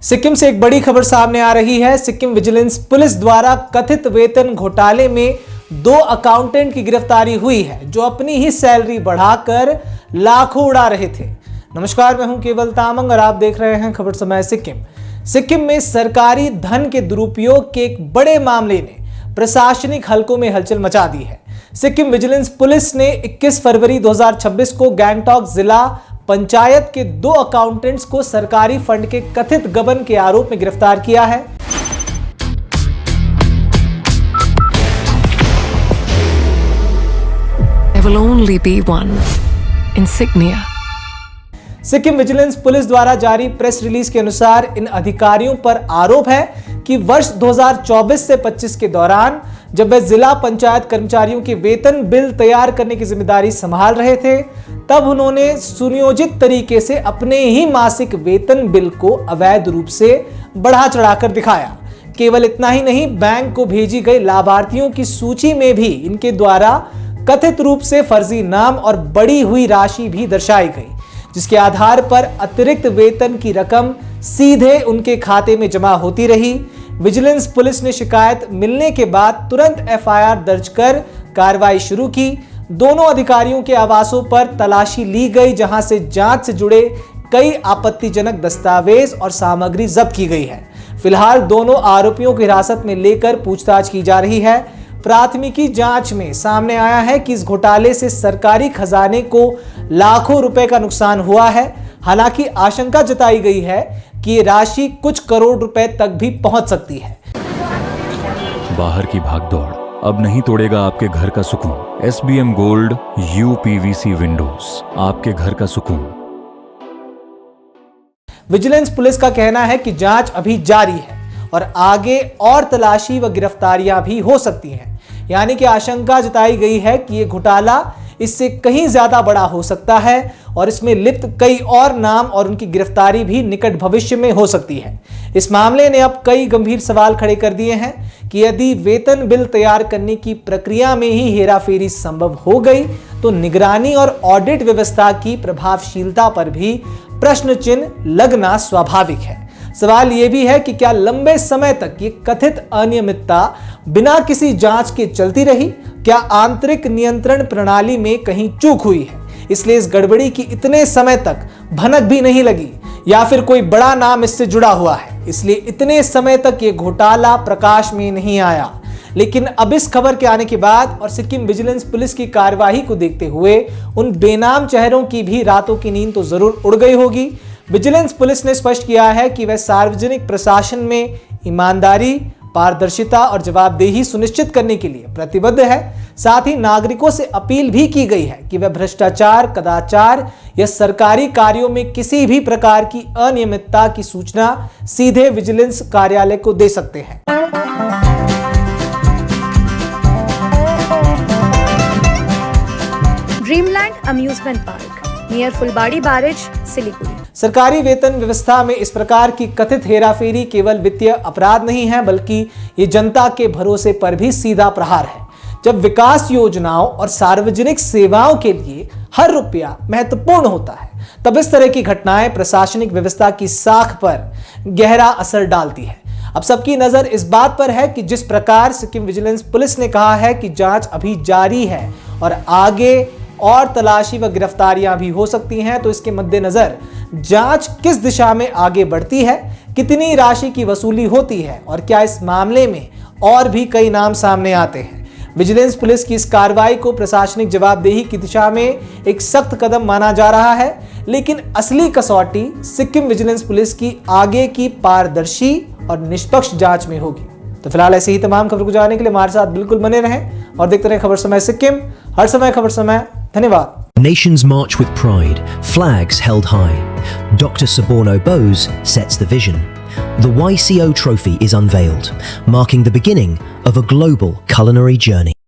सिक्किम से एक बड़ी खबर सामने आ रही है। सिक्किम विजिलेंस पुलिस द्वारा कथित वेतन घोटाले में 2 अकाउंटेंट की गिरफ्तारी हुई है जो अपनी ही सैलरी बढ़ाकर लाखों उड़ा रहे थे। नमस्कार, मैं हूं केवल तामंग और आप देख रहे हैं खबर समय सिक्किम। सिक्किम में सरकारी धन के दुरुपयोग के एक बड़े मामले ने प्रशासनिक हलकों में हलचल मचा दी है। सिक्किम विजिलेंस पुलिस ने 21 फरवरी 2026 को गैंगटॉक जिला पंचायत के 2 अकाउंटेंट्स को सरकारी फंड के कथित गबन के आरोप में गिरफ्तार किया है। There will only be one insignia. Sikkim vigilance police द्वारा जारी प्रेस रिलीज के अनुसार इन अधिकारियों पर आरोप है कि वर्ष 2024 से 25 के दौरान जब वे जिला पंचायत कर्मचारियों के वेतन बिल तैयार करने की जिम्मेदारी संभाल रहे थे, तब उन्होंने सुनियोजित तरीके से अपने ही मासिक वेतन बिल को अवैध रूप से बढ़ा चढ़ाकर दिखाया। केवल इतना ही नहीं, बैंक को भेजी गई लाभार्थियों की सूची में भी इनके द्वारा कथित रूप से फर्जी नाम और बढ़ी हुई राशि भी दर्शाई गई, जिसके आधार पर अतिरिक्त वेतन की रकम सीधे उनके खाते में जमा होती रही। विजिलेंस पुलिस ने शिकायत मिलने के बाद तुरंत एफआईआर दर्ज कर कार्रवाई शुरू की। दोनों अधिकारियों के आवासों पर तलाशी ली गई, जहां से जांच से जुड़े कई आपत्तिजनक दस्तावेज और सामग्री जब्त की गई है। फिलहाल दोनों आरोपियों को हिरासत में लेकर पूछताछ की जा रही है। प्राथमिकी जांच में सामने आया है कि इस घोटाले से सरकारी खजाने को लाखों रुपए का नुकसान हुआ है। हालांकि आशंका जताई गई है कि ये राशि कुछ करोड़ रुपए तक भी पहुंच सकती है। बाहर की भागदौड़ अब नहीं तोड़ेगा आपके घर का सुकून। SBM गोल्ड UPVC विंडोज, आपके घर का सुकून। विजिलेंस पुलिस का कहना है कि जांच अभी जारी है और आगे और तलाशी व गिरफ्तारियां भी हो सकती हैं। यानी कि आशंका जताई गई है कि यह घोटाला इससे कहीं ज्यादा बड़ा हो सकता है और इसमें लिप्त कई और नाम और उनकी गिरफ्तारी भी निकट भविष्य में हो सकती है। इस मामले ने अब कई गंभीर सवाल खड़े कर दिए हैं कि यदि वेतन बिल तैयार करने की प्रक्रिया में ही हेराफेरी संभव हो गई तो निगरानी और ऑडिट व्यवस्था की प्रभावशीलता पर भी प्रश्न चिन्ह लगना स्वाभाविक है। सवाल यह भी है कि क्या लंबे समय तक ये कथित अनियमितता बिना किसी जांच के चलती रही? क्या आंतरिक नियंत्रण प्रणाली में कहीं चूक हुई है, इसलिए इस गड़बड़ी की इतने समय तक भनक भी नहीं लगी, या फिर कोई बड़ा नाम इससे जुड़ा हुआ है इसलिए इतने समय तक ये घोटाला प्रकाश में नहीं आया? लेकिन अब इस खबर के आने के बाद और सिक्किम विजिलेंस पुलिस की कार्यवाही को देखते हुए उन बेनाम चेहरों की भी रातों की नींद तो जरूर उड़ गई होगी। विजिलेंस पुलिस ने स्पष्ट किया है कि वह सार्वजनिक प्रशासन में ईमानदारी, पारदर्शिता और जवाबदेही सुनिश्चित करने के लिए प्रतिबद्ध है। साथ ही नागरिकों से अपील भी की गई है कि वह भ्रष्टाचार, कदाचार या सरकारी कार्यों में किसी भी प्रकार की अनियमितता की सूचना सीधे विजिलेंस कार्यालय को दे सकते हैं। ड्रीमलैंड अम्यूजमेंट पार्क नियर फुलबाड़ी बैरेज, सिलीगुड़ी। सरकारी वेतन व्यवस्था में इस प्रकार की कथित हेराफेरी केवल वित्तीय अपराध नहीं है, बल्कि ये जनता के भरोसे पर भी सीधा प्रहार है। जब विकास योजनाओं और सार्वजनिक सेवाओं के लिए हर रुपया महत्वपूर्ण होता है, तब इस तरह की घटनाएं प्रशासनिक व्यवस्था की साख पर गहरा असर डालती है। अब सबकी नजर इस बात पर है कि जिस प्रकार सिक्किम विजिलेंस पुलिस ने कहा है कि जांच अभी जारी है और आगे और तलाशी व गिरफ्तारियां भी हो सकती हैं, तो इसके मद्देनजर जांच किस दिशा में आगे बढ़ती है, कितनी राशि की वसूली होती है और क्या इस मामले में और भी कई नाम सामने आते हैं। विजिलेंस पुलिस की इस कार्रवाई को प्रशासनिक जवाबदेही की दिशा में एक सख्त कदम माना जा रहा है, लेकिन असली कसौटी सिक्किम विजिलेंस पुलिस की आगे की पारदर्शी और निष्पक्ष जांच में होगी। तो फिलहाल ऐसे ही तमाम खबर को जानने के लिए हमारे साथ बिल्कुल बने रहें और देखते रहें खबर समय सिक्किम, हर समय खबर समय। धन्यवाद। Nations march with pride, flags held high. Dr. Suborno Bose sets the vision. The YCO trophy is unveiled, marking the beginning of a global culinary journey.